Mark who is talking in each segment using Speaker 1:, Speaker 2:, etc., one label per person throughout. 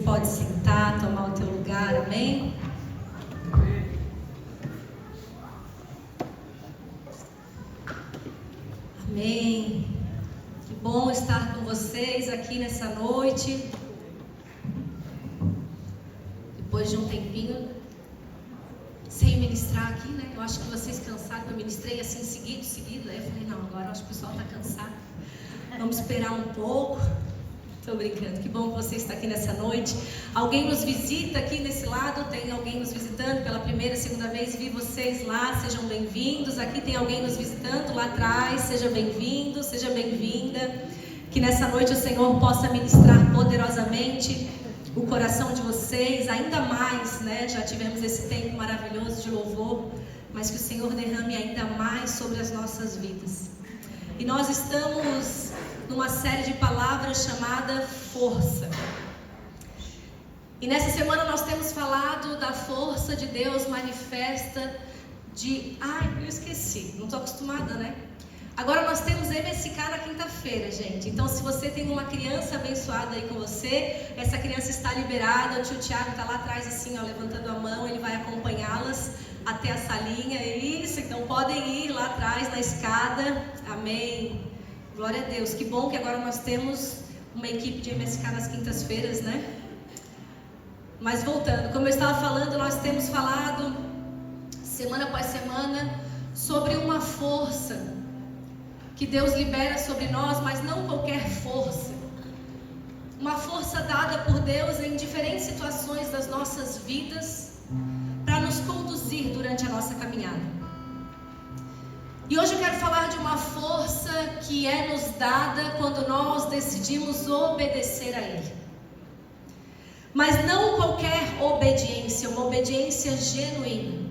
Speaker 1: pode sentar, tomar o teu lugar, amém? Amém. Que bom estar com vocês aqui nessa noite. Depois de um tempinho sem ministrar aqui, né? Eu acho que vocês cansaram, eu ministrei assim seguido. Aí eu falei, não, agora eu acho que o pessoal está cansado. Vamos esperar um pouco. Estou brincando, que bom que você está aqui nessa noite. Alguém nos visita aqui nesse lado, tem alguém nos visitando pela primeira, segunda vez, vi vocês lá, sejam bem-vindos. Aqui tem alguém nos visitando lá atrás, seja bem-vindo, seja bem-vinda. Que nessa noite o Senhor possa ministrar poderosamente o coração de vocês, ainda mais, né? Já tivemos esse tempo maravilhoso de louvor, mas que o Senhor derrame ainda mais sobre as nossas vidas. E nós estamos numa série de palavras chamada Força. E nessa semana nós temos falado da força de Deus manifesta de... eu esqueci, não estou acostumada, né? Agora nós temos MSK na quinta-feira, gente. Então se você tem uma criança abençoada aí com você, essa criança está liberada, o tio Tiago está lá atrás assim, ó, levantando a mão, ele vai acompanhá-las até a salinha, isso, então podem ir lá atrás na escada, amém, glória a Deus. Que bom que agora nós temos uma equipe de MSK nas quintas-feiras, né? Mas voltando, como eu estava falando, nós temos falado semana após semana sobre uma força que Deus libera sobre nós, mas não qualquer força. Uma força dada por Deus em diferentes situações das nossas vidas para nos conduzir durante a nossa caminhada. E hoje eu quero falar de uma força que é nos dada quando nós decidimos obedecer a Ele. Mas não qualquer obediência, uma obediência genuína.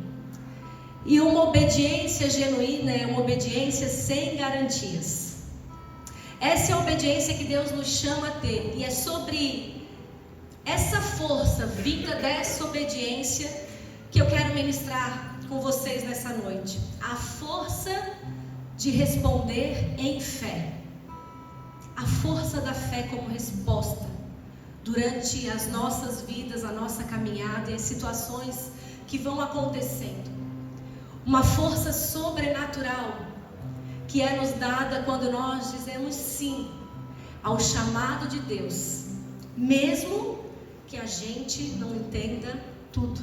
Speaker 1: E uma obediência genuína é uma obediência sem garantias. Essa é a obediência que Deus nos chama a ter. E é sobre essa força vinda dessa obediência que eu quero ministrar com vocês nessa noite. A força de responder em fé. A força da fé como resposta durante as nossas vidas, a nossa caminhada e as situações que vão acontecendo. Uma força sobrenatural que é nos dada quando nós dizemos sim ao chamado de Deus, mesmo que a gente não entenda tudo.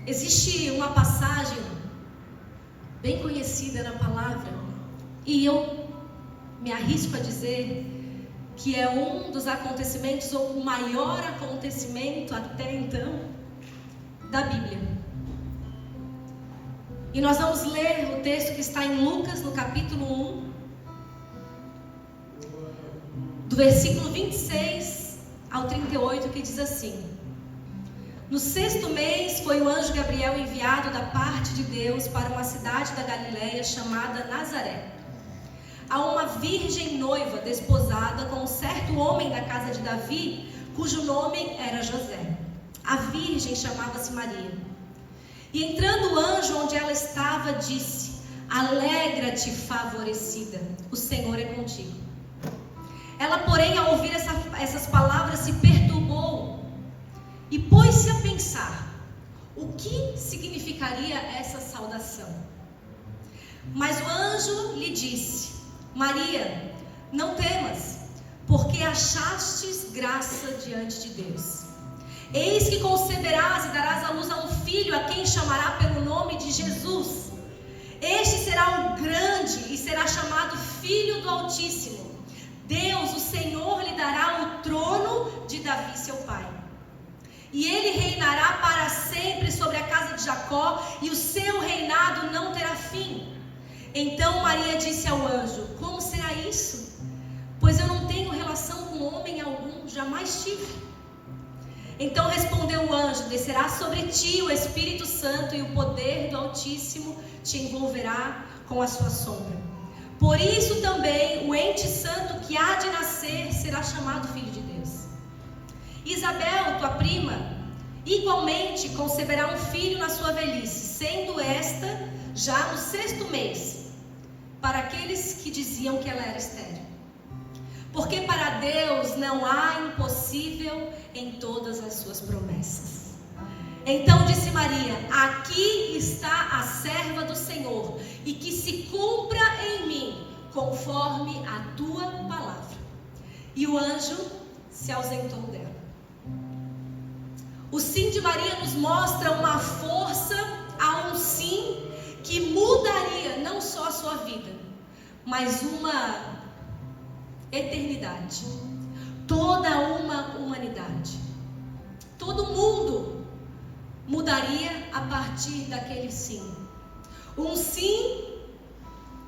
Speaker 1: Existe uma passagem bem conhecida na palavra, e eu me arrisco a dizer que é um dos acontecimentos, ou o maior acontecimento até então, da Bíblia. E nós vamos ler o texto que está em Lucas, no capítulo 1, do versículo 26 ao 38, que diz assim: No 6º mês foi o anjo Gabriel enviado da parte de Deus para uma cidade da Galileia chamada Nazaré, a uma virgem noiva desposada com um certo homem da casa de Davi, cujo nome era José. A virgem chamava-se Maria. E entrando o anjo onde ela estava, disse: Alegra-te, favorecida, o Senhor é contigo. Ela, porém, ao ouvir essas palavras, se perturbou e pôs-se a pensar o que significaria essa saudação. Mas o anjo lhe disse: Maria, não temas, porque achastes graça diante de Deus. Eis que conceberás e darás à luz a um filho, a quem chamará pelo nome de Jesus. Este será o grande e será chamado Filho do Altíssimo. Deus, o Senhor, lhe dará o trono de Davi, seu pai. E ele reinará para sempre sobre a casa de Jacó, e o seu reinado não terá fim. Então Maria disse ao anjo: Como será isso? Pois eu não tenho relação com homem algum, jamais tive. Então respondeu o anjo: Descerá sobre ti o Espírito Santo, e o poder do Altíssimo te envolverá com a sua sombra. Por isso também o ente santo que há de nascer será chamado Filho de Deus. Isabel, tua prima, igualmente conceberá um filho na sua velhice, sendo esta já no 6º mês, para aqueles que diziam que ela era estéril. porque para Deus não há impossível em todas as suas promessas. Então disse Maria: aqui está a serva do Senhor, e que se cumpra em mim conforme a tua palavra. E o anjo se ausentou dela. O sim de Maria nos mostra uma força a um sim que mudaria não só a sua vida, mas uma eternidade, toda uma humanidade. Todo mundo mudaria a partir daquele sim. Um sim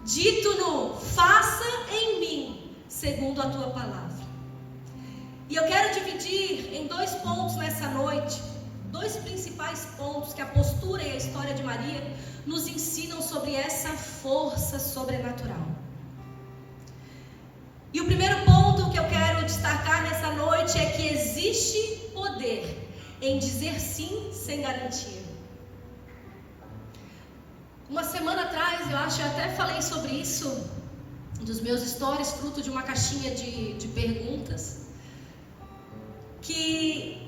Speaker 1: dito no faça em mim segundo a tua palavra. E eu quero dividir em 2 pontos nessa noite, 2 principais pontos que a postura e a história de Maria nos ensinam sobre essa força sobrenatural. E o primeiro ponto que eu quero destacar nessa noite é que existe poder em dizer sim sem garantia. Uma semana atrás, eu acho, eu até falei sobre isso dos meus stories, fruto de uma caixinha de perguntas, que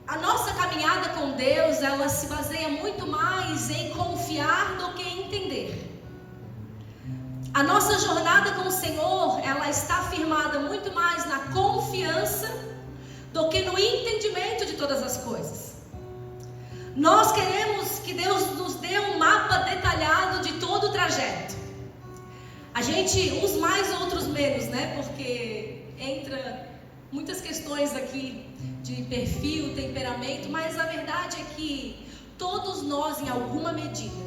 Speaker 1: a nossa caminhada com Deus, ela se baseia muito mais em confiar do que em entender. A nossa jornada com o Senhor, ela está firmada muito mais na confiança do que no entendimento de todas as coisas. Nós queremos que Deus nos dê um mapa detalhado de todo o trajeto. A gente, uns mais, outros menos, né? Porque entra muitas questões aqui de perfil, temperamento, mas a verdade é que todos nós, em alguma medida,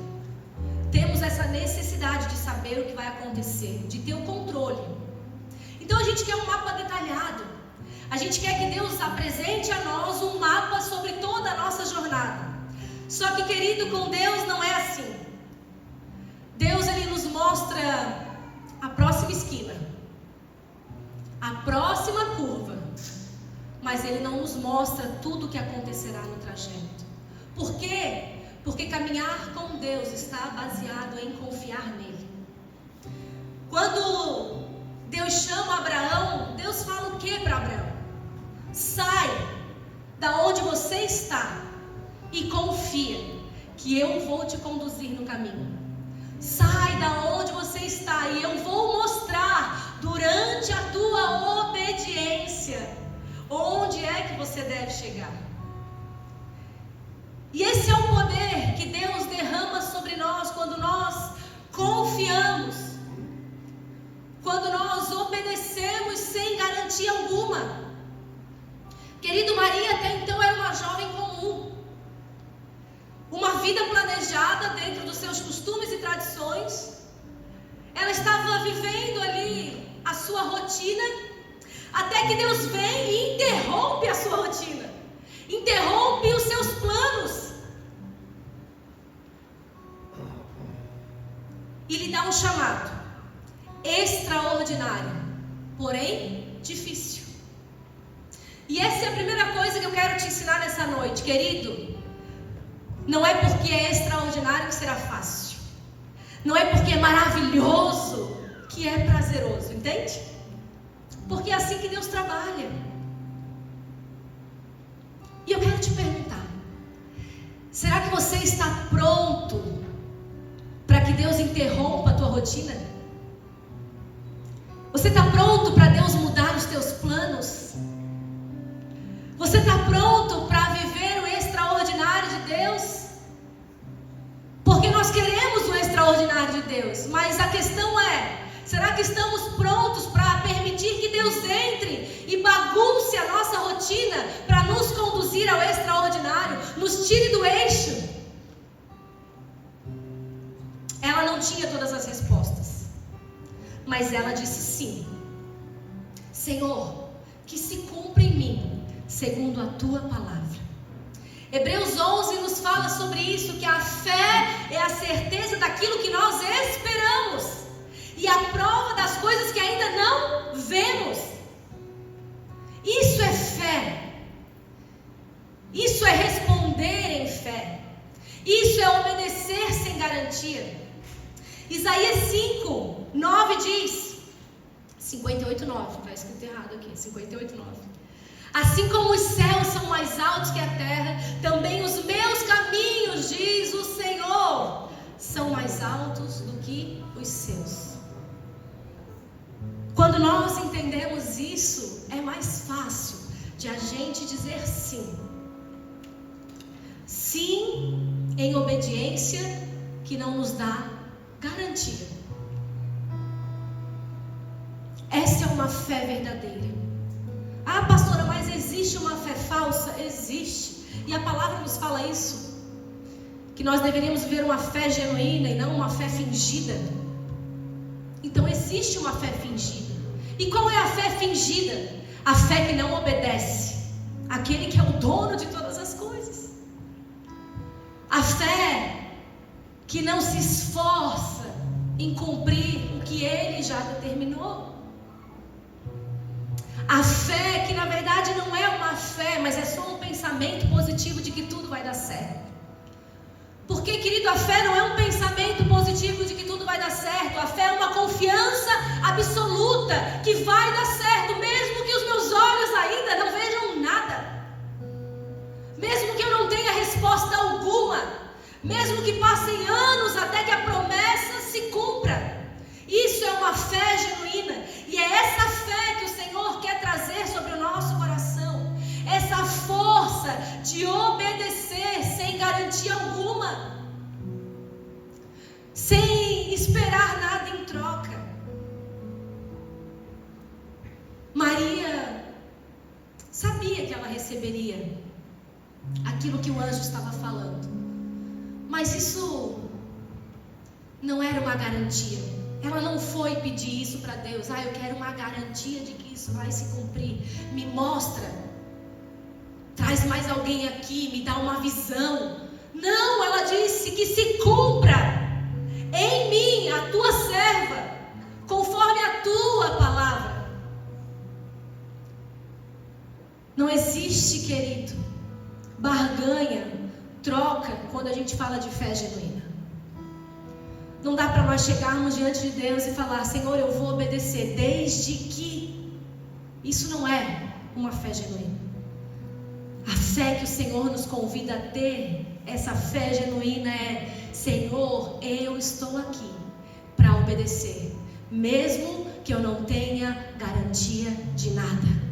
Speaker 1: temos essa necessidade de saber o que vai acontecer, de ter o controle. Então a gente quer um mapa detalhado. A gente quer que Deus apresente a nós um mapa sobre toda a nossa jornada. Só que, querido, com Deus não é assim. Deus, Ele nos mostra a próxima esquina, a próxima curva, mas Ele não nos mostra tudo o que acontecerá no trajeto. Por quê? Porque caminhar com Deus está baseado em confiar nele. Quando Deus chama Abraão, Deus fala o que para Abraão? Sai da onde você está e confia que eu vou te conduzir no caminho. Sai da onde você está e eu vou mostrar durante a tua obediência onde é que você deve chegar. E esse é o poder que Deus derrama sobre nós quando nós confiamos, quando nós obedecemos sem garantia alguma. Querido, Maria até então era uma jovem comum, uma vida planejada dentro dos seus costumes e tradições. Ela estava vivendo ali a sua rotina, até que Deus vem e interrompe a sua rotina, interrompe os seus planos e lhe dá um chamado extraordinário, porém difícil. E essa é a primeira coisa que eu quero te ensinar nessa noite, querido. Não é porque é extraordinário que será fácil. Não é porque é maravilhoso que é prazeroso, entende? Porque é assim que Deus trabalha. E eu quero te perguntar: será que você está pronto para que Deus interrompa a tua rotina? Você está pronto para Deus mudar os teus planos? Você está pronto para viver o extraordinário de Deus? Porque nós queremos o extraordinário de Deus, mas a questão é: será que estamos prontos para permitir que Deus entre e bagunce a nossa rotina para nos conduzir ao extraordinário, nos tire do eixo? Ela não tinha todas as respostas, mas ela disse sim. Senhor, que se cumpra em mim segundo a tua palavra. Hebreus 11 nos fala sobre isso, que a fé é a certeza daquilo que nós esperamos e a prova das coisas que ainda não vemos. Isso é fé. Isso é responder em fé. Isso é obedecer sem garantia. Isaías 5:9 diz: 58:9, está escrito errado aqui, 58:9. Assim como os céus são mais altos que a terra, também os meus caminhos, diz o Senhor, são mais altos do que os seus. Quando nós entendemos isso, é mais fácil de a gente dizer sim. Sim, em obediência, que não nos dá garantia. Essa é uma fé verdadeira. Ah, pastora, mas existe uma fé falsa? Existe. E a palavra nos fala isso. Que nós deveríamos viver uma fé genuína e não uma fé fingida. Então existe uma fé fingida. E qual é a fé fingida? A fé que não obedece aquele que é o dono de todas as coisas. A fé que não se esforça em cumprir o que ele já determinou. A fé que na verdade não é uma fé, mas é só um pensamento positivo de que tudo vai dar certo. Porque, querido, a fé não é um pensamento positivo de que tudo vai dar certo. A fé é uma confiança absoluta que vai dar certo, mesmo que os meus olhos ainda não vejam nada. Mesmo que eu não tenha resposta alguma. Mesmo que passem anos até que a promessa se cumpra. Isso é uma fé genuína. E é essa fé que o Senhor quer trazer sobre o nosso coração. Essa força de obedecer sem garantia alguma. Sem esperar nada em troca. Maria sabia que ela receberia aquilo que o anjo estava falando. Mas isso não era uma garantia. Ela não foi pedir isso para Deus. Eu quero uma garantia de que isso vai se cumprir. Me mostra. Traz mais alguém aqui, me dá uma visão. Não, ela disse que se cumpra em mim, a tua serva, conforme a tua palavra. Não existe, querido, barganha, troca, quando a gente fala de fé genuína. Não dá para nós chegarmos diante de Deus e falar: Senhor, eu vou obedecer, desde que. Isso não é uma fé genuína. A fé que o Senhor nos convida a ter, essa fé genuína é: Senhor, eu estou aqui para obedecer, mesmo que eu não tenha garantia de nada.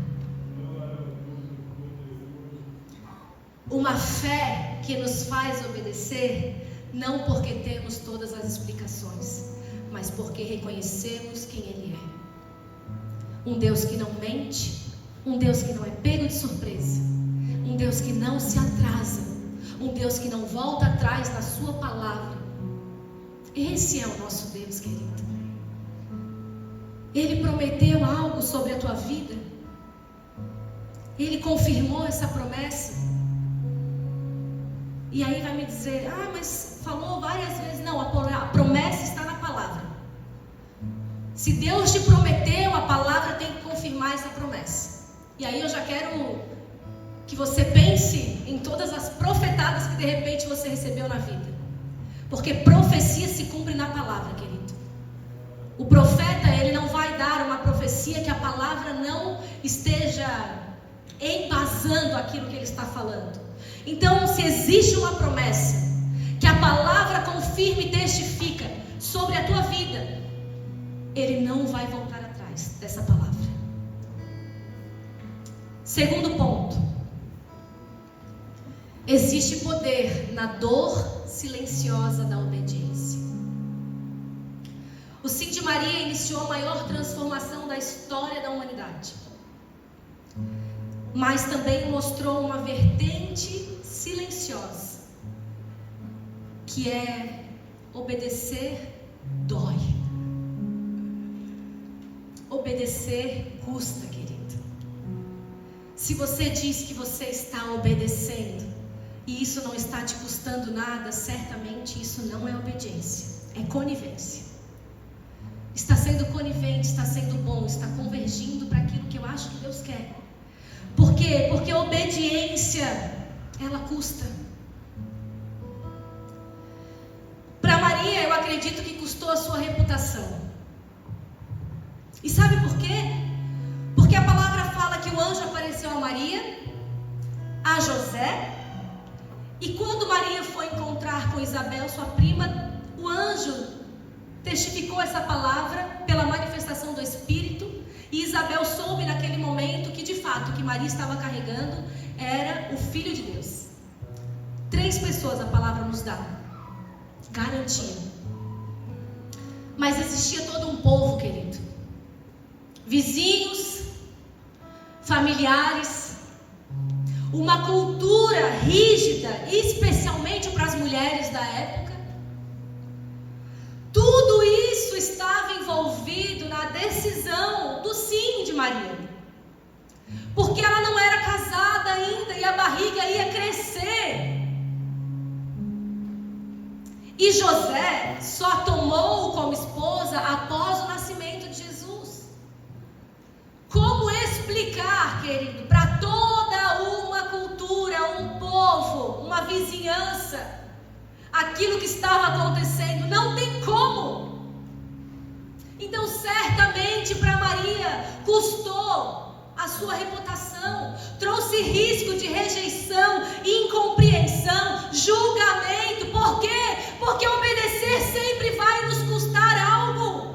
Speaker 1: Uma fé que nos faz obedecer, não porque temos todas as explicações, mas porque reconhecemos quem Ele é. Um Deus que não mente, um Deus que não é pego de surpresa, um Deus que não se atrasa, um Deus que não volta atrás na sua palavra. Esse é o nosso Deus, querido. Ele prometeu algo sobre a tua vida. Ele confirmou essa promessa. E aí vai me dizer: mas falou várias vezes. Não, a promessa está na palavra. Se Deus te prometeu, a palavra tem que confirmar essa promessa. E aí eu já quero que você pense em todas as profetadas que de repente você recebeu na vida. Porque profecia se cumpre na palavra, querido. O profeta, ele não vai dar uma profecia que a palavra não esteja embasando aquilo que ele está falando. Então, se existe uma promessa que a palavra confirma e testifica sobre a tua vida, ele não vai voltar atrás dessa palavra. Segundo ponto: existe poder na dor silenciosa da obediência. O sim de Maria iniciou a maior transformação da história da humanidade, mas também mostrou uma vertente silenciosa, que é obedecer dói. Obedecer custa, querido. Se você diz que você está obedecendo e isso não está te custando nada, certamente isso não é obediência, é conivência. Está sendo conivente, está sendo bom, está convergindo para aquilo que eu acho que Deus quer. Por quê? Porque a obediência, ela custa. Para Maria, eu acredito que custou a sua reputação. E sabe por quê? Porque a palavra fala que o anjo apareceu a Maria, a José, e quando Maria foi encontrar com Isabel, sua prima, o anjo testificou essa palavra pela manifestação do Espírito, e Isabel soube naquele momento que de fato o que Maria estava carregando era o Filho de Deus. 3 pessoas a palavra nos dá garantia. Mas existia todo um povo, querido, vizinhos, familiares, uma cultura rígida, especialmente para as mulheres da época. Tudo isso estava envolvido na decisão do sim de Maria, porque ela não era casada ainda e a barriga ia crescer. E José só tomou como esposa após o nascimento de Jesus. Como explicar, querido, para toda uma cultura, um povo, uma vizinhança, aquilo que estava acontecendo? Não tem como. Então, certamente para Maria custou a sua reputação, trouxe risco de rejeição, incompreensão, julgamento. Por quê? Porque obedecer sempre vai nos custar algo.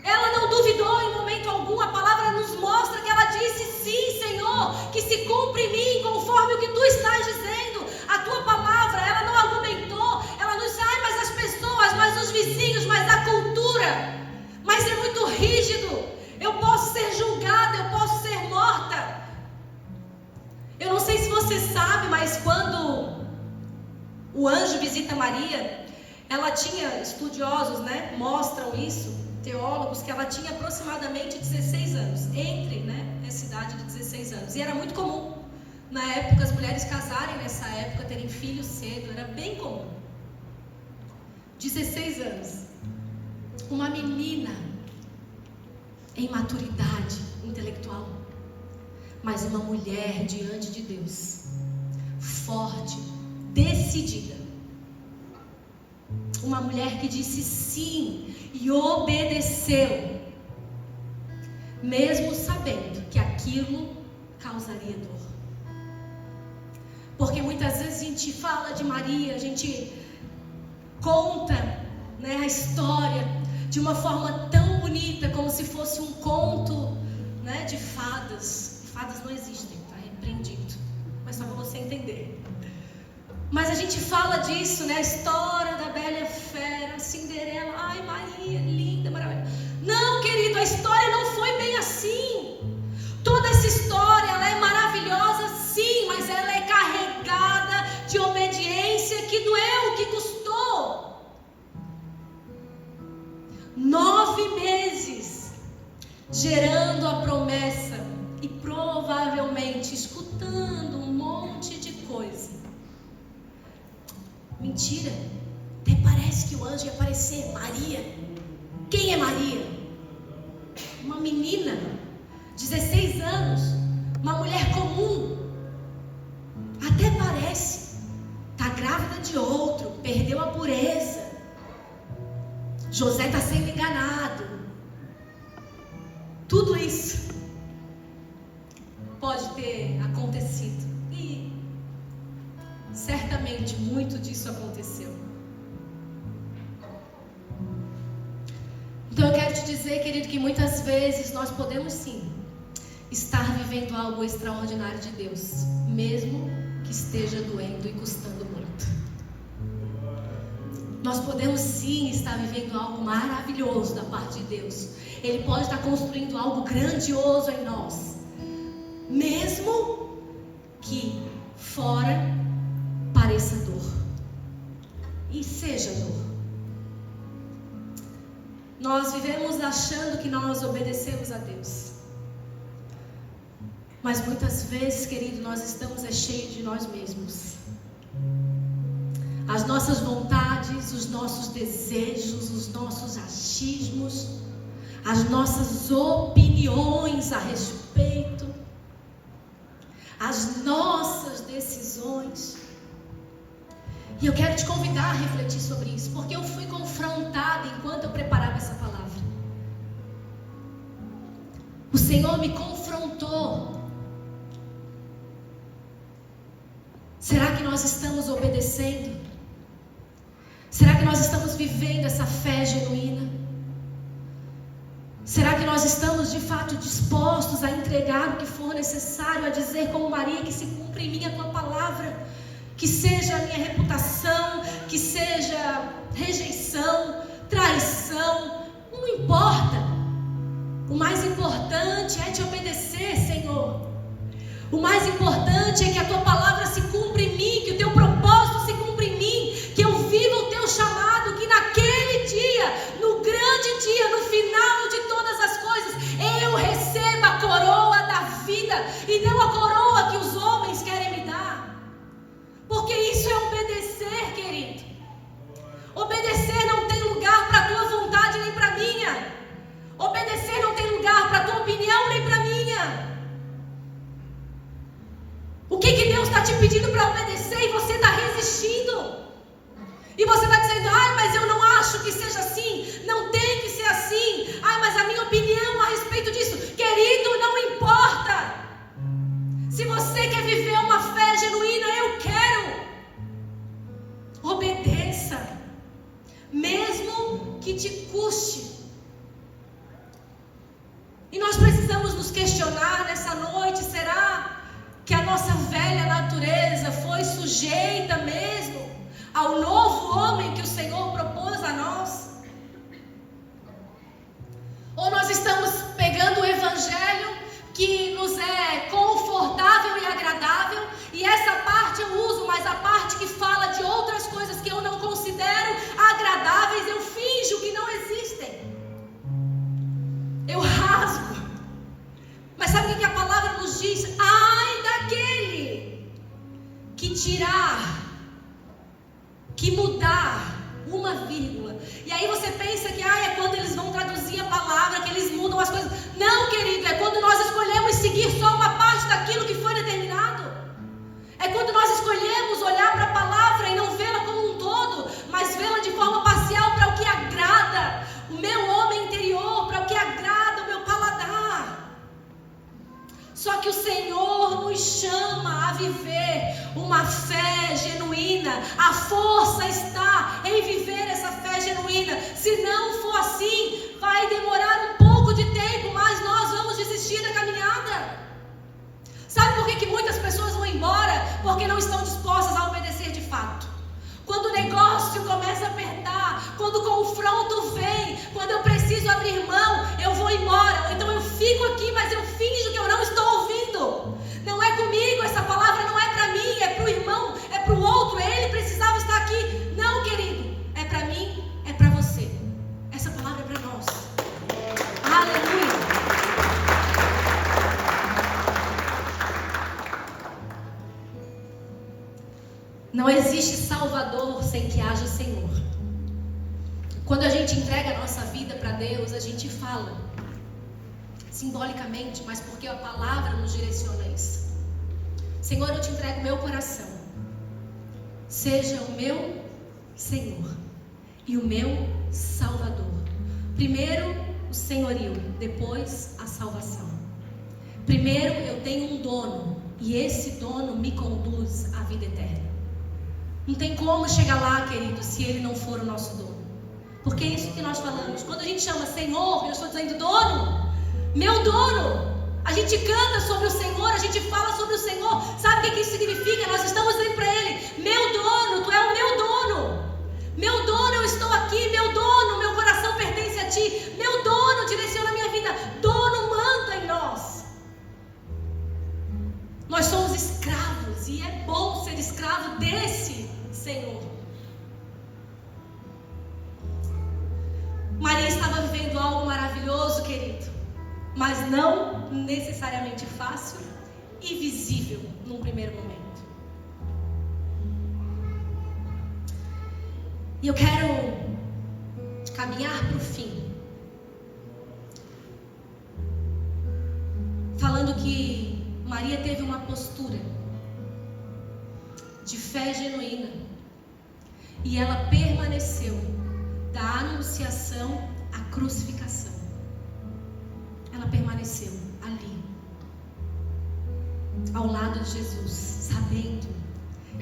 Speaker 1: Ela não duvidou em momento algum. A palavra nos mostra que ela disse: sim, Senhor, que se cumpra em mim conforme o que tu estás dizendo, a tua palavra. Ela não argumentou, ela não disse: ai, mas as pessoas, mas os vizinhos, mas a cultura, mas é muito rígido, eu posso ser julgada, eu posso ser morta. Eu não sei se você sabe, mas quando o anjo visita Maria, ela tinha, estudiosos, né, mostram isso, teólogos, que ela tinha aproximadamente 16 anos, essa idade de 16 anos, e era muito comum, na época, as mulheres casarem nessa época, terem filhos cedo, era bem comum. 16 anos, uma menina em maturidade intelectual, mas uma mulher diante de Deus, forte, decidida, uma mulher que disse sim e obedeceu, mesmo sabendo que aquilo causaria dor. Porque muitas vezes a gente fala de Maria, a gente conta, né, a história de uma forma tão bonita, como se fosse um conto, né, de fadas. Fadas não existem, está repreendido, mas só para você entender. Mas a gente fala disso, né? A história da Bela e a Fera, Cinderela, ai, Maria, linda, maravilhosa. Não, querido, a história não foi bem assim. Toda essa história, ela é maravilhosa, sim, mas ela é carregada de obediência que doeu, que custou. 9 meses gerando a promessa e provavelmente escutando um monte de coisa. Mentira, até parece que o anjo ia aparecer. Maria, quem é Maria? Uma menina, 16 anos, uma mulher comum. Até parece, está grávida de outro, perdeu a pureza. José está sendo enganado. Tudo isso pode ter acontecido. E certamente muito disso aconteceu. Então eu quero te dizer, querido, que muitas vezes nós podemos sim estar vivendo algo extraordinário de Deus, mesmo que esteja doendo e custando muito. Nós podemos sim estar vivendo algo maravilhoso da parte de Deus. Ele pode estar construindo algo grandioso em nós, mesmo que fora pareça dor e seja dor. Nós vivemos achando que nós obedecemos a Deus, mas muitas vezes, querido, nós estamos cheios de nós mesmos. As nossas vontades, os nossos desejos, os nossos achismos, as nossas opiniões a respeito, as nossas decisões. E eu quero te convidar a refletir sobre isso, porque eu fui confrontada enquanto eu preparava essa palavra. Senhor me confrontou. Será que nós estamos obedecendo? Será que nós estamos vivendo essa fé genuína? Será que nós estamos de fato dispostos a entregar o que for necessário, a dizer como Maria, que se cumpra em mim a tua palavra, que seja a minha reputação, que seja rejeição, traição, não importa. O mais importante é te obedecer, Senhor. O mais importante é que a tua palavra se cumpra em mim, que o teu propósito se cumpra em mim, que eu viva o teu chamado, que naquele dia, no grande dia, no final de todas as coisas, eu receba a coroa da vida e não a coroa que os homens querem me dar. Porque isso é obedecer, querido. Obedecer não tem lugar para a tua vontade nem para a minha. Obedecer não tem lugar para a tua opinião nem para a minha. O que Deus está te pedindo para obedecer e você está resistindo? E você está dizendo, ai, mas eu não acho que seja assim, não tem que ser assim, ai, mas a minha opinião a respeito disso, querido, não importa. Se você quer viver uma fé genuína, eu quero. Obedeça, mesmo que te custe. E nós precisamos nos questionar nessa noite, será que a nossa velha natureza foi sujeita mesmo ao novo homem que o Senhor propôs a nós? Ou nós estamos pegando o evangelho que nos é confortável e agradável, e essa parte eu uso, mas a parte que fala de outras coisas que eu não considero agradáveis, eu finjo que não existem. Eu rasgo. Mas sabe o que a palavra nos diz? Ai daquele que tirar, que mudar uma vírgula. E aí você pensa que é quando eles vão traduzir a palavra, que eles mudam as coisas. Não, querido, é quando nós escolhemos seguir só uma parte daquilo que foi determinado. É quando nós escolhemos olhar para a palavra e não vê-la como um todo, mas vê-la de forma parcial para o que agrada o meu homem interior, para o que agrada o meu paladar. Só que o Senhor nos chama a viver uma fé genuína. A força está em viver essa fé genuína. Se não for assim, vai demorar um pouco de tempo, mas nós vamos desistir da caminhada. Sabe por que muitas pessoas vão embora? Porque não estão dispostas a obedecer de fato. Quando o negócio começa a apertar, quando o confronto vem, quando eu preciso abrir mão, eu vou embora. Ou então eu fico aqui, mas eu finjo que eu não estou ouvindo. Não é comigo, essa palavra não é para mim, é para o irmão, é para o outro. Ele precisava estar aqui. Não, querido, é para mim, é para você. Essa palavra é para nós. Aleluia. Não existe Salvador sem que haja Senhor. Quando a gente entrega a nossa vida para Deus, a gente fala simbolicamente, mas porque a palavra nos direciona a isso. Senhor, eu te entrego o meu coração. Seja o meu Senhor e o meu Salvador. Primeiro o senhorio, depois a salvação. Primeiro eu tenho um dono e esse dono me conduz à vida eterna. Não tem como chegar lá, querido, se ele não for o nosso dono. Porque é isso que nós falamos. Quando a gente chama Senhor, eu estou dizendo dono, meu dono. A gente canta sobre o Senhor, a gente fala sobre o Senhor. Sabe o que isso significa? Nós estamos dizendo para Ele, meu dono, Tu é o meu dono. Meu dono, eu estou aqui, meu dono, meu coração pertence a Ti. Meu dono, direciona a minha vida. Dono, manda em nós. Nós somos escravos e é bom ser escravo desse Senhor. Maria estava vivendo algo maravilhoso, querido, mas não necessariamente fácil e visível num primeiro momento. E eu quero caminhar para o fim, falando que Maria teve uma postura de fé genuína e ela permaneceu da anunciação à crucificação. Ela permaneceu ali, ao lado de Jesus, sabendo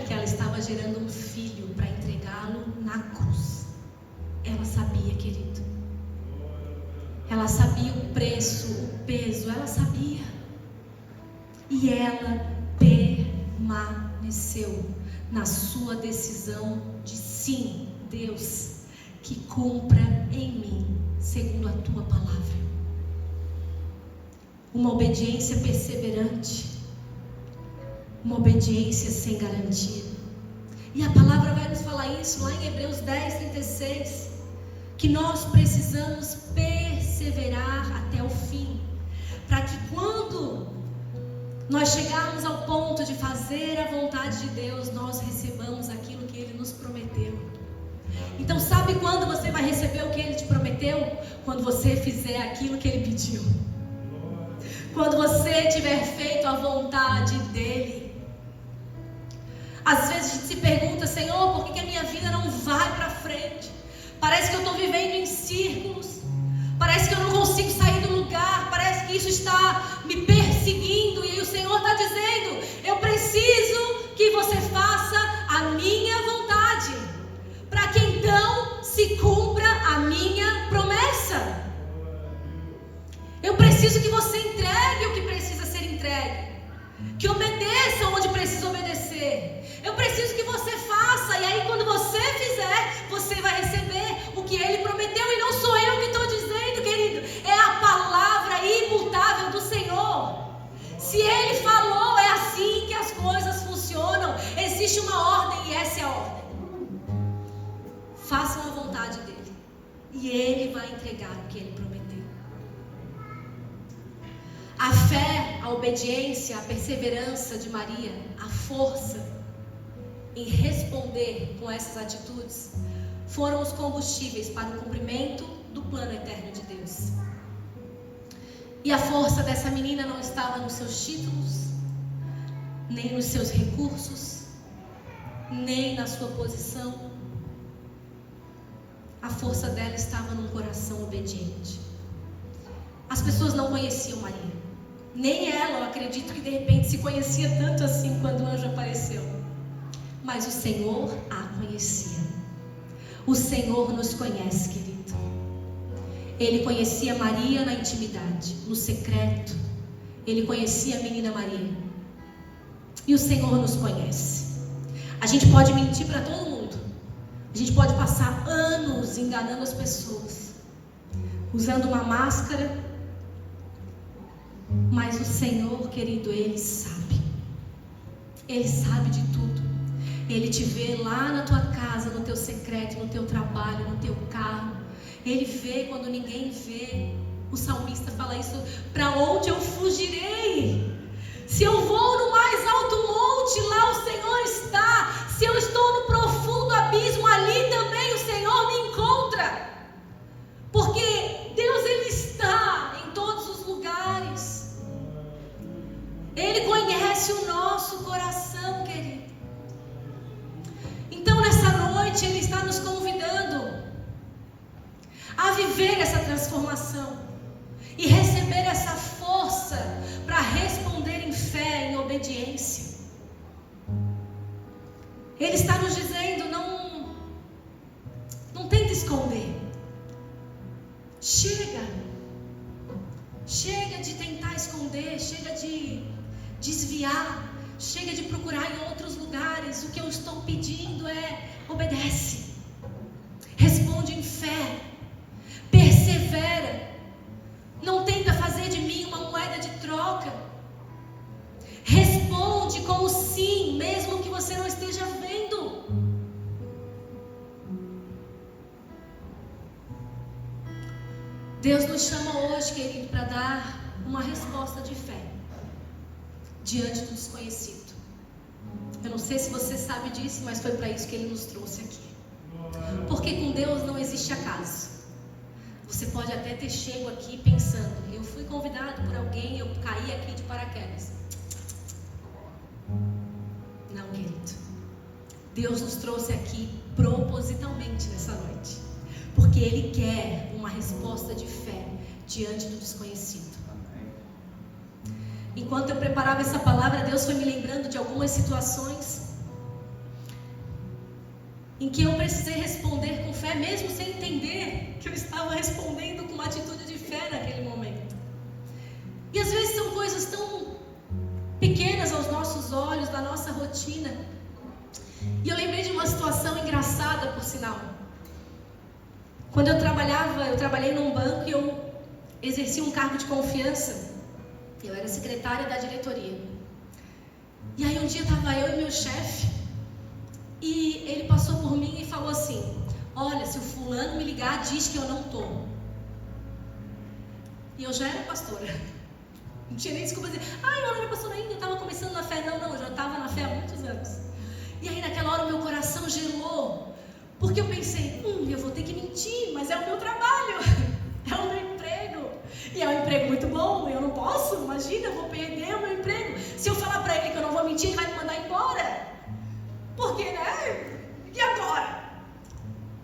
Speaker 1: que ela estava gerando um filho para entregá-lo na cruz. Ela sabia, querido. Ela sabia o preço, o peso, ela sabia. E ela permaneceu na sua decisão de sim, Deus, que cumpra em mim segundo a tua palavra. Uma obediência perseverante, uma obediência sem garantia. E a palavra vai nos falar isso lá em Hebreus 10:36, que nós precisamos perseverar até o fim, para que quando nós chegarmos ao ponto de fazer a vontade de Deus, nós recebamos aquilo que Ele nos prometeu. Então sabe quando você vai receber o que Ele te prometeu? Quando você fizer aquilo que Ele pediu. Quando você tiver feito a vontade dEle. Às vezes a gente se pergunta: Senhor, por que a minha vida não vai para frente? Parece que eu estou vivendo em círculos. Parece que eu não consigo sair do lugar. Parece que isso está me perseguindo. E aí o Senhor está dizendo: eu preciso que você faça a minha vontade, para que então se cumpra a minha promessa. Eu preciso que você entregue o que precisa ser entregue, que obedeça onde precisa obedecer. Eu preciso que você faça, e aí quando você fizer, você vai receber o que Ele prometeu. E não sou eu que estou dizendo, querido, é a palavra imutável do Senhor. Se Ele falou, é assim que as coisas funcionam. Existe uma ordem, e essa é a ordem. Façam a vontade dEle, e Ele vai entregar o que Ele prometeu. A fé, a obediência, a perseverança de Maria, a força em responder com essas atitudes, foram os combustíveis para o cumprimento do plano eterno de Deus. E a força dessa menina não estava nos seus títulos, nem nos seus recursos, nem na sua posição. A força dela estava num coração obediente. As pessoas não conheciam Maria. Nem ela, eu acredito que de repente se conhecia tanto assim quando o anjo apareceu. Mas o Senhor a conhecia. O Senhor nos conhece, querido. Ele conhecia Maria na intimidade, no secreto. Ele conhecia a menina Maria. E o Senhor nos conhece. A gente pode mentir para todo mundo. A gente pode passar anos enganando as pessoas, usando uma máscara. Mas o Senhor, querido, Ele sabe. Ele sabe de tudo. Ele te vê lá na tua casa, no teu secreto, no teu trabalho, no teu carro. Ele vê quando ninguém vê. O salmista fala isso: para onde eu fugirei? Se eu vou no mais alto monte, lá o Senhor está. Se eu estou no profundo abismo, ali também o Senhor me encontra. Porque Deus, Ele está em todos os lugares. Ele conhece o nosso coração, querido. Então nessa noite Ele está nos convidando a viver essa transformação e receber essa força para responder em fé, em obediência. Ele está nos dizendo: não tenta esconder. Chega de tentar esconder, chega de desviar, chega de procurar em outros lugares. O que eu estou pedindo é: obedece, responde em fé, persevera. Não tenta fazer de mim uma moeda de troca. Responde com o sim, mesmo que você não esteja vendo. Deus nos chama hoje, querido, para dar uma resposta de fé diante do desconhecido. Eu não sei se você sabe disso, mas foi para isso que Ele nos trouxe aqui. Porque com Deus não existe acaso. Você pode até ter chego aqui pensando: eu fui convidado por alguém, eu caí aqui de paraquedas. Não, querido. Deus nos trouxe aqui propositalmente nessa noite, porque Ele quer uma resposta de fé diante do desconhecido. enquanto eu preparava essa palavra, Deus foi me lembrando de algumas situações em que eu precisei responder com fé, mesmo sem entender que eu estava respondendo com uma atitude de fé naquele momento. E às vezes são coisas tão pequenas aos nossos olhos, da nossa rotina. E eu lembrei de uma situação engraçada, por sinal. Quando eu trabalhei num banco e eu exerci um cargo de confiança. Eu era secretária da diretoria. E aí um dia estava eu e meu chefe, e ele passou por mim e falou assim: olha, se o fulano me ligar, diz que eu não estou. E eu já era pastora. Não tinha nem desculpa dizer, eu não era pastora ainda, eu estava começando na fé. Não, eu já estava na fé há muitos anos. E aí naquela hora o meu coração gelou, porque eu pensei, eu vou ter que mentir, mas é o meu trabalho, é o meu emprego. E é um emprego muito bom, eu não posso, imagina, eu vou perder o meu emprego. Se eu falar para ele que eu não vou mentir, ele vai me mandar embora. Porque, né? E agora?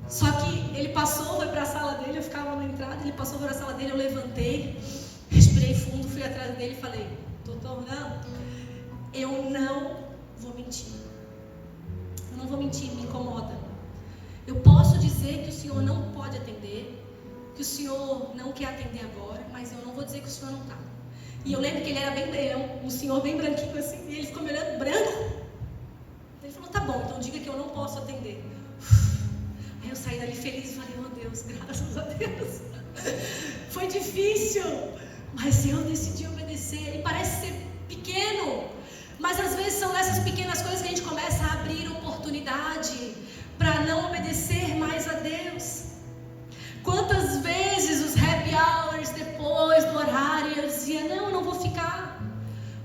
Speaker 1: Só que ele passou, foi para a sala dele, eu ficava na entrada, ele passou para a sala dele, eu levantei, respirei fundo, fui atrás dele e falei: doutor, não, eu não vou mentir. Eu não vou mentir, me incomoda. Eu posso dizer que o senhor não pode atender, que o senhor não quer atender agora, mas eu não vou dizer que o senhor não está. E eu lembro que ele era um senhor bem branquinho assim, e ele ficou me olhando branco. Ele falou: tá bom, então diga que eu não posso atender. Aí eu saí dali feliz e falei: oh Deus, graças a Deus. Foi difícil, mas eu decidi obedecer. E parece ser pequeno, mas às vezes são essas pequenas coisas que a gente começa a abrir oportunidade para não obedecer mais a Deus. Quantas vezes os happy hours depois do horário eu dizia: não, eu não vou ficar,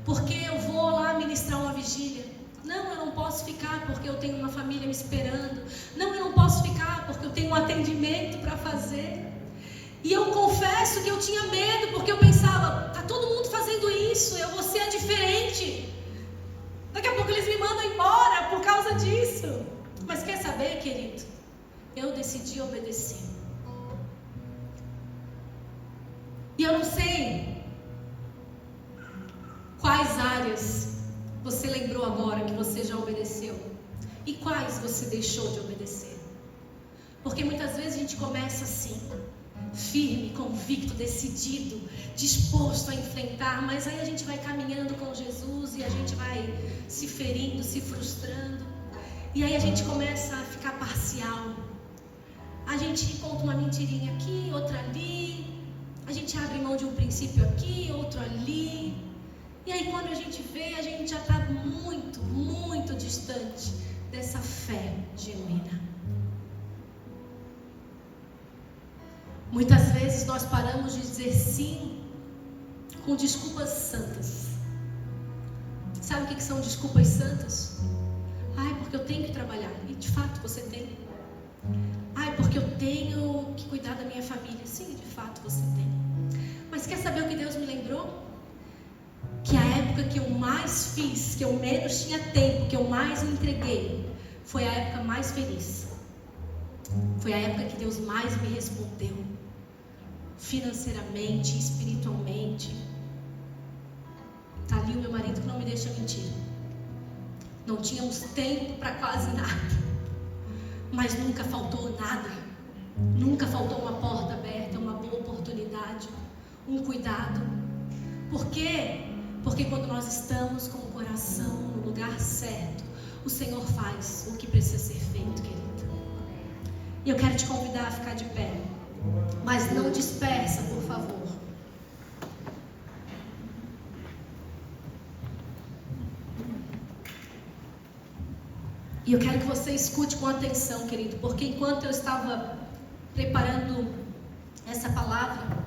Speaker 1: porque eu vou lá ministrar uma vigília. Não, eu não posso ficar porque eu tenho uma família me esperando. Não, eu não posso ficar porque eu tenho um atendimento para fazer. E eu confesso que eu tinha medo, porque eu pensava: tá todo mundo fazendo isso, eu vou ser diferente. Daqui a pouco eles me mandam embora por causa disso. Mas quer saber, querido? Eu decidi obedecer. E eu não sei quais áreas você lembrou agora que você já obedeceu e quais você deixou de obedecer. Porque muitas vezes a gente começa assim, firme, convicto, decidido, disposto a enfrentar, mas aí a gente vai caminhando com Jesus e a gente vai se ferindo, se frustrando, e aí a gente começa a ficar parcial. A gente conta uma mentirinha aqui, outra ali, a gente abre mão de um princípio aqui, outro ali, e aí quando a gente vê, a gente já está muito, muito distante dessa fé genuína. Muitas vezes nós paramos de dizer sim com desculpas santas. Sabe o que são desculpas santas? Porque eu tenho que trabalhar. E de fato você tem. Porque eu tenho que cuidar da minha família. Sim, de fato você tem. Mas quer saber o que Deus me lembrou? Que a época que eu mais fiz, que eu menos tinha tempo, que eu mais me entreguei, foi a época mais feliz. Foi a época que Deus mais me respondeu, financeiramente, espiritualmente. Está ali o meu marido que não me deixa mentir. Não tínhamos tempo para quase nada, mas nunca faltou nada. Nunca faltou uma porta aberta, uma boa oportunidade, um cuidado. Por quê? Porque quando nós estamos com o coração no lugar certo, o Senhor faz o que precisa ser feito, querido. E eu quero te convidar a ficar de pé, mas não dispersa, por favor. E eu quero que você escute com atenção, querido, porque enquanto eu estava preparando essa palavra,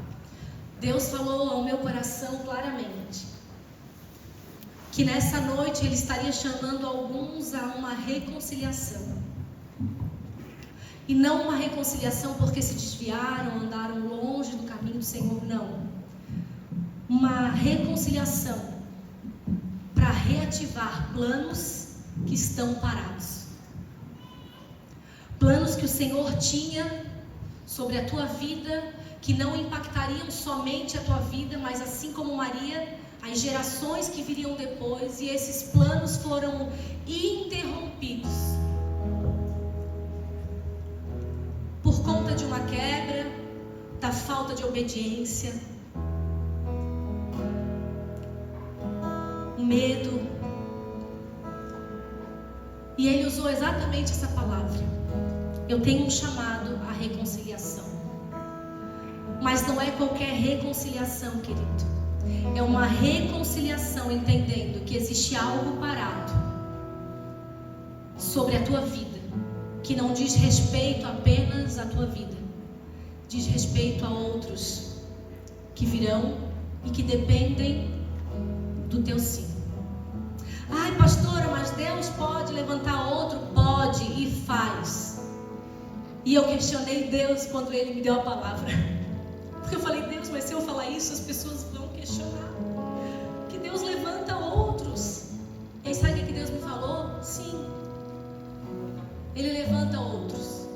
Speaker 1: Deus falou ao meu coração claramente que nessa noite Ele estaria chamando alguns a uma reconciliação. E não uma reconciliação porque se desviaram, andaram longe do caminho do Senhor, não. Uma reconciliação para reativar planos que estão parados. Planos que o Senhor tinha sobre a tua vida, que não impactariam somente a tua vida, mas assim como Maria, as gerações que viriam depois, e esses planos foram interrompidos por conta de uma quebra, da falta de obediência, medo. E ele usou exatamente essa palavra: eu tenho um chamado à reconciliação. Mas não é qualquer reconciliação, querido. É uma reconciliação entendendo que existe algo parado sobre a tua vida, que não diz respeito apenas à tua vida, diz respeito a outros que virão e que dependem do teu sim. Ai, pastora, mas Deus pode levantar outro? Pode, e faz. E eu questionei Deus quando Ele me deu a palavra, porque eu falei: Deus, mas se eu falar isso, as pessoas vão questionar que Deus levanta outros. E aí, sabe o que Deus me falou? Sim, Ele levanta outros,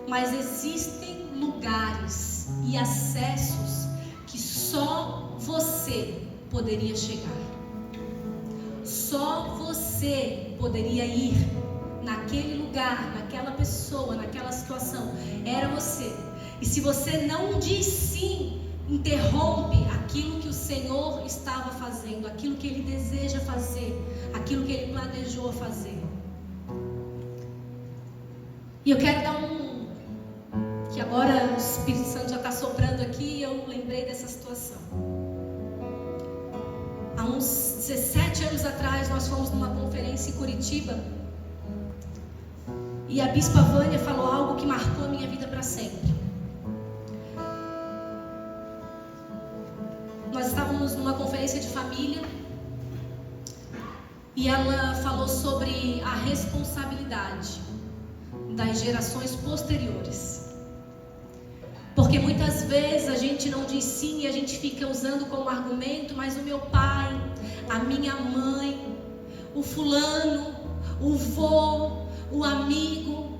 Speaker 1: mas existem lugares e acessos que só você poderia chegar. Só você poderia ir naquele lugar, naquela pessoa, naquela situação. Era você. E se você não diz sim, interrompe aquilo que o Senhor estava fazendo, aquilo que Ele deseja fazer, aquilo que Ele planejou fazer. E eu quero dar que agora o Espírito Santo já está soprando aqui, e eu lembrei dessa situação. Há uns 17 anos atrás, nós fomos numa conferência em Curitiba, e a Bispa Vânia falou algo que marcou a minha vida para sempre. Nós estávamos numa conferência de família, e ela falou sobre a responsabilidade das gerações posteriores. Porque muitas vezes a gente não diz sim e a gente fica usando como argumento: mas o meu pai, a minha mãe, o fulano, o vô, o amigo.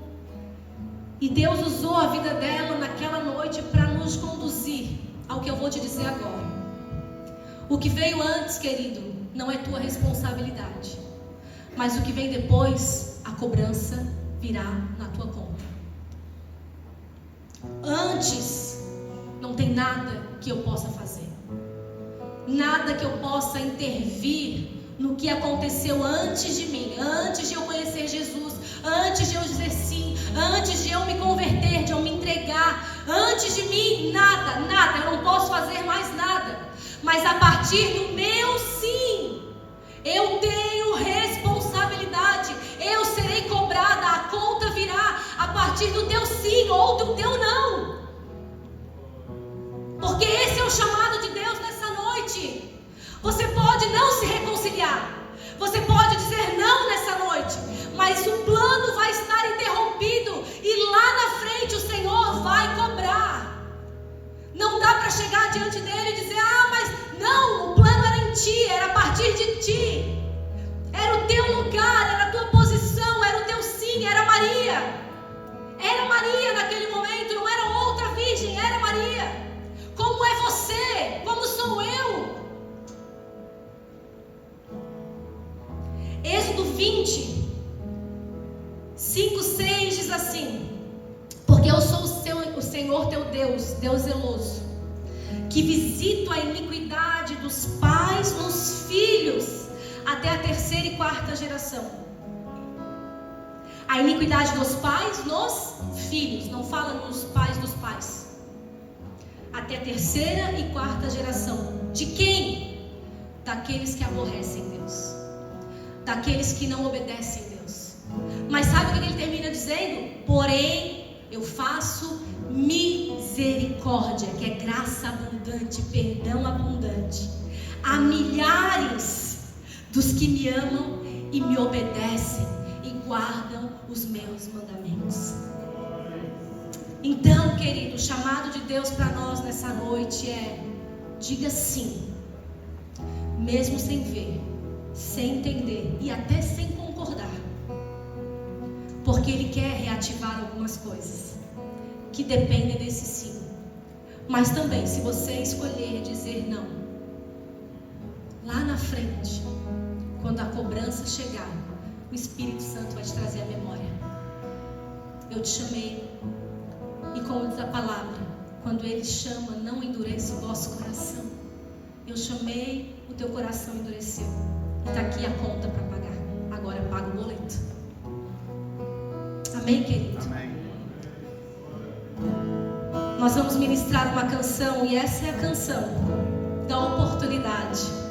Speaker 1: E Deus usou a vida dela naquela noite para nos conduzir ao que eu vou te dizer agora. O que veio antes, querido, não é tua responsabilidade, mas o que vem depois, a cobrança virá na tua conta. Antes, não tem nada que eu possa fazer, nada que eu possa intervir no que aconteceu antes de mim, antes de eu conhecer Jesus, antes de eu dizer sim, antes de eu me converter, de eu me entregar, antes de mim, nada, eu não posso fazer mais nada. Mas a partir do meu sim, eu tenho responsabilidade, eu serei cobrada, a conta virá a partir do teu sim ou do teu não. Porque esse é o chamado de Deus nessa noite. Você pode não se reconciliar, você pode dizer não nessa noite, mas o plano vai estar interrompido e lá na frente o Senhor vai cobrar. Não dá para chegar diante dele e dizer: ah, mas não, o plano era em ti, era a partir de ti, era o teu lugar, era a tua posição, era o teu sim, era Maria. Era Maria naquele momento, não era outra virgem, era Maria. Como é você? Como sou eu? Êxodo 20, 5, 6 diz assim: porque eu sou o Senhor teu Deus, Deus zeloso, que visito a iniquidade dos pais nos filhos, até a 3ª e 4ª geração. A iniquidade dos pais nos filhos, não fala nos pais dos pais. Até a 3ª e 4ª geração. De quem? Daqueles que aborrecem Deus, daqueles que não obedecem Deus. Mas sabe o que ele termina dizendo? Porém, eu faço misericórdia, que é graça abundante, perdão abundante, a milhares dos que me amam e me obedecem e guardam os meus mandamentos. Então, querido, o chamado de Deus para nós nessa noite é: diga sim, mesmo sem ver, sem entender e até sem concordar, porque Ele quer reativar algumas coisas que dependem desse sim. Mas também, se você escolher dizer não, lá na frente, quando a cobrança chegar, o Espírito Santo vai te trazer a memória. Eu te chamei, e como diz a palavra, quando Ele chama, não endureça o vosso coração. Eu chamei, o teu coração endureceu. E está aqui a conta para pagar. Agora paga o boleto. Amém, querido?
Speaker 2: Amém.
Speaker 1: Nós vamos ministrar uma canção, e essa é a canção da oportunidade.